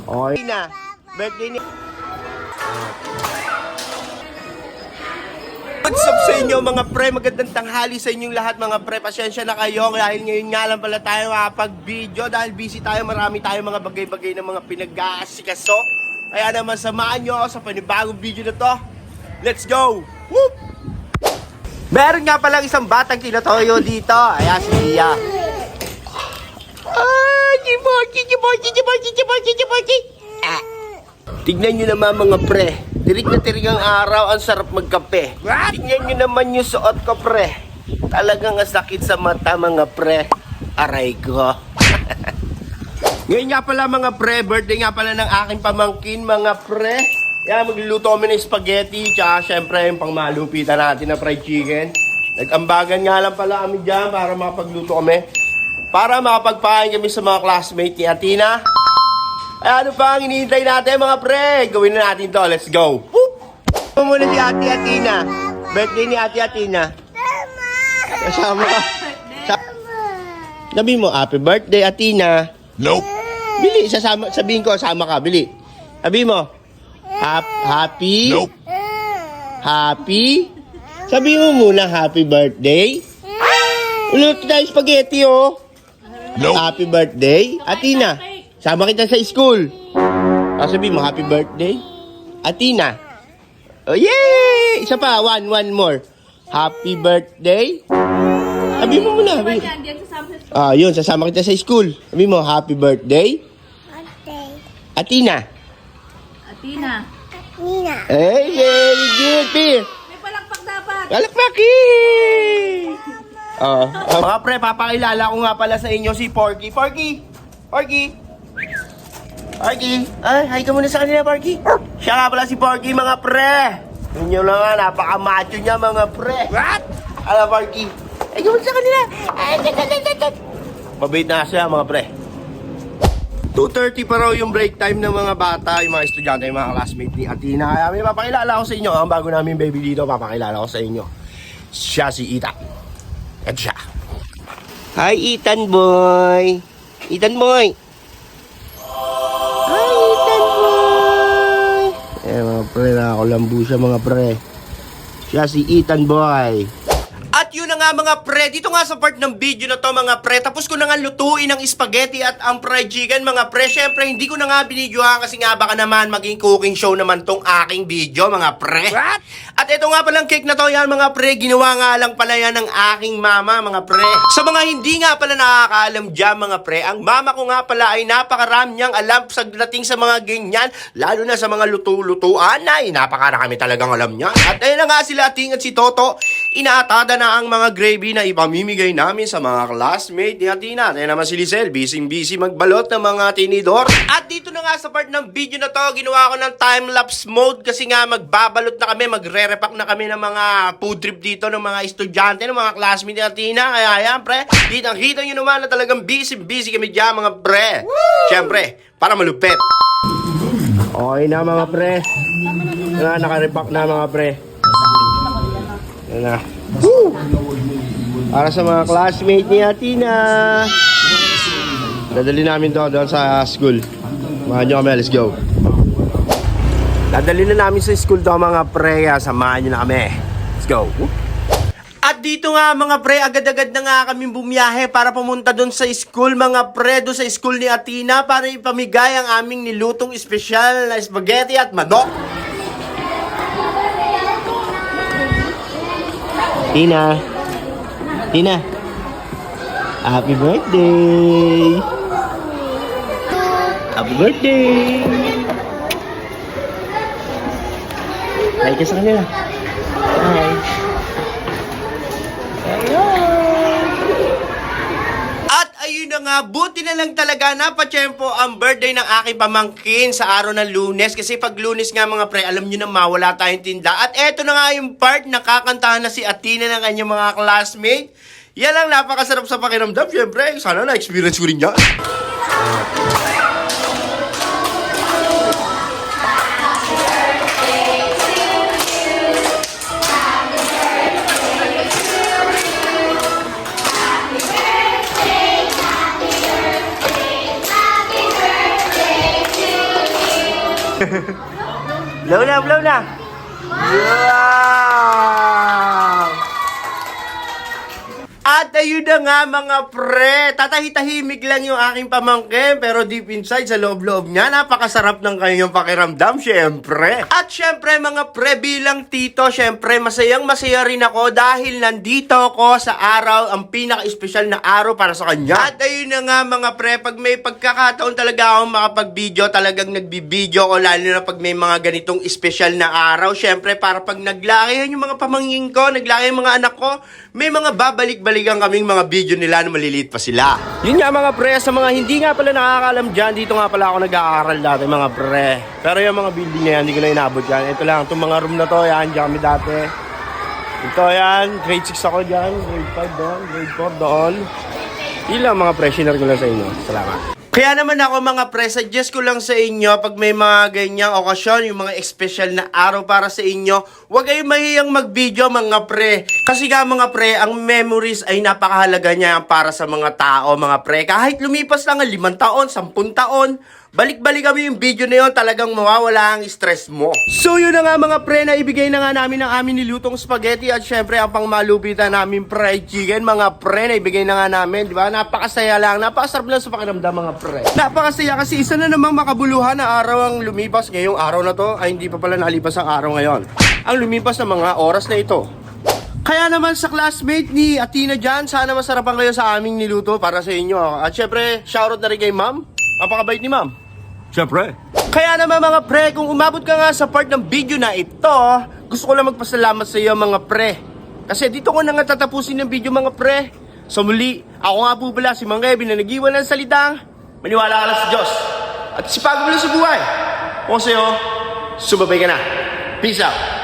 Okay na. Birthday ni... What's up sa inyo mga pre? Magandang tanghali sa inyong lahat mga pre. Pasensya na kayo dahil ngayon nga lang pala tayo makapag-video dahil busy tayo. Marami tayo mga bagay-bagay na mga pinag-aasikaso. Kaya naman samahan nyo ako sa panibagong video na to. Let's go! Whoop! Meron nga palang isang batang kinatoyo dito. Ayan si Lia. Tignan nyo naman mga pre. Tirig na tirig ang araw, ang sarap magkape. Tignan nyo naman yung suot ko pre. Talagang sakit sa mata mga pre. Aray ko. Ngayon nga pala mga pre, birthday nga pala ng aking pamangkin mga pre. Kaya magluluto kami ng spaghetti. Tsaka syempre yung pangmalupitan natin na fried chicken. Nag-ambagan nga lang pala kami dyan para makapagluto kami. Para makapagpain kami sa mga classmate ni Atina. Ay, ano pa ang hinihintay natin mga pre? Gawin na natin to. Let's go. Whoop! Ito muna si Ate Atina. Birthday ni Ate Atina. Kasama ka. Sabi mo, happy birthday Atina. Nope. Bili, sabihin ko, sama ka. Bili. Sabi mo, happy. Nope. Happy. Sabi mo muna, happy birthday. Ulit tayo spaghetti oh. Nope. Happy birthday. Atina. Sama kita sa school. Sabi mo, happy birthday. Atina. Oh, yay! Isa pa, one more. Happy birthday. Sabi mo muna. Yun, sasama kita sa school. Sabi mo, happy birthday. Atina. Atina. Hey, very good, Pir. May palakpak dapat. Palakpakin! Mga pre, papakilala ko nga pala sa inyo si Porky. Porky! Ay, hi ka muna sa kanila, Porky. Siya nga pala si Porky, mga pre. Inyo na nga, napaka-macho niya, mga pre. What? Ala, Porky. Ay, ka muna sa kanila. Mabait na siya, mga pre. 2:30 pa raw yung break time ng mga bata, yung mga estudyante, yung mga classmate ni Atina. Kaya may papakilala ko sa inyo. Ang bago namin baby dito, papakilala ko sa inyo. Siya si Ethan. Ito siya. Hi, Ethan boy. Ethan boy. Hi, Ethan boy. Mga pre, nakakulambu siya mga pre. Siya si Ethan boy. At yun na nga mga pre, dito nga sa part ng video na to mga pre, tapos ko na nga lutuin ang spaghetti at ang fried chicken mga pre. Syempre hindi ko na nga binidyohan kasi nga baka naman maging cooking show naman tong aking video mga pre. What? At ito nga palang cake na to yan mga pre, ginawa nga lang pala yan ng aking mama mga pre. Sa mga hindi nga pala nakakaalam dyan mga pre, ang mama ko nga pala ay napakarami niyang alam sa dating sa mga ganyan, lalo na sa mga luto-lutuan ay napakarami talagang alam niya. At ayun na nga sila Ating at si Toto, inaatada na ang mga gravy na ipamimigay namin sa mga classmate ni Atina. Kaya naman si Lisel, busy magbalot ng mga tinidor. At dito na nga sa part ng video na to, ginawa ko ng time-lapse mode kasi nga magbabalot na kami, magre-repack na kami ng mga food trip dito ng mga estudyante, ng mga classmate ni Atina. Kaya yan pre, kitang-kita nyo naman na talagang busy kami dyan mga pre. Siyempre, para malupit. Okay na mga pre. Naka-repack na mga pre. Yan na. Woo! Para sa mga classmate ni Atina. Dadali namin to doon sa school. Samahan nyo kami, let's go. Dadali na namin sa school to mga pre. Samahan nyo na kami. Let's go. Woo! At dito nga mga pre, agad-agad na nga kami bumiyahe para pumunta doon sa school mga pre, doon sa school ni Atina para ipamigay ang aming nilutong espesyal na spaghetti at manok. Tina, happy birthday! Happy birthday! Hi ka sa kanila. Hi. At ayun na nga, buti na lang talaga napatsyempo ang birthday ng aking pamangkin sa araw ng Lunes. Kasi pag Lunes nga mga pre, alam nyo na mawala tayong tinda. At eto na nga yung part, nakakantahan na si Atina ng kanyang mga classmate. Yan lang, napakasarap sa pakiramdam. Siyempre, sana na-experience ko rin yan. Blow na, blow na. Wow! At ayun na nga mga pre, tatahitahimik lang yung aking pamangkin pero deep inside sa loob-loob niya, napakasarap ng kanyang pakiramdam syempre. At syempre mga pre bilang tito, syempre masayang masaya rin ako dahil nandito ako sa araw, ang pinaka-espesyal na araw para sa kanya. At ayun na nga mga pre, pag may pagkakataon talaga akong makapag-video, talagang nagbibideo ko lalo na pag may mga ganitong espesyal na araw. Syempre para pag naglakihan yung mga pamangkin ko, naglakihan yung mga anak ko, may mga babalik-balikan kaming mga video nila na maliliit pa sila. Yun nga mga pre, sa mga hindi nga pala nakakalam dyan, dito nga pala ako nag-aaral dati mga pre. Pero yung mga building na yan, hindi ko na inabot yan. Ito lang, itong mga room na to, yan, dyan kami dati. Ito yan, grade 6 ako dyan, grade 5 doon, grade 4 doon. Yun lang mga pre, share ko lang sa inyo. Salamat. Kaya naman ako mga pre, suggest ko lang sa inyo pag may mga ganyang okasyon, yung mga espesyal na araw para sa inyo, huwag kayong mahiyang mag-video mga pre. Kasi nga mga pre, ang memories ay napakahalaga niya para sa mga tao mga pre. Kahit lumipas lang ang 5 taon, 10 taon, balik-balik kami yung video na yun, talagang mawawala ang stress mo. So yun na nga mga pre, na ibigay na nga namin ang amin nilutong spaghetti at syempre ang pangmalupitan namin fried chicken mga pre, na ibigay na nga namin, di ba? Napakasaya lang, napakasarap lang sa pakiramdam mga pre. Napakasaya kasi isa na namang makabuluhan na araw ang lumipas ngayong araw na to, ay hindi pa pala nalipas ang araw ngayon. Ang lumipas na mga oras na ito. Kaya naman sa classmate ni Athena dyan, sana masarapan kayo sa aming niluto para sa inyo. At syempre, shoutout na rin kay ma'am. Napakabait ni ma'am. Syempre. Kaya naman mga pre, kung umabot ka nga sa part ng video na ito, gusto ko lang magpasalamat sa iyo mga pre. Kasi dito ko na nga tatapusin ng video mga pre. So muli, ako nga po pala si Mang Kevin na nag-iwan ng salitang maniwala ka lang sa Diyos. At sipag mo lang sa buhay. Kung sa'yo, sumabay ka na. Peace out.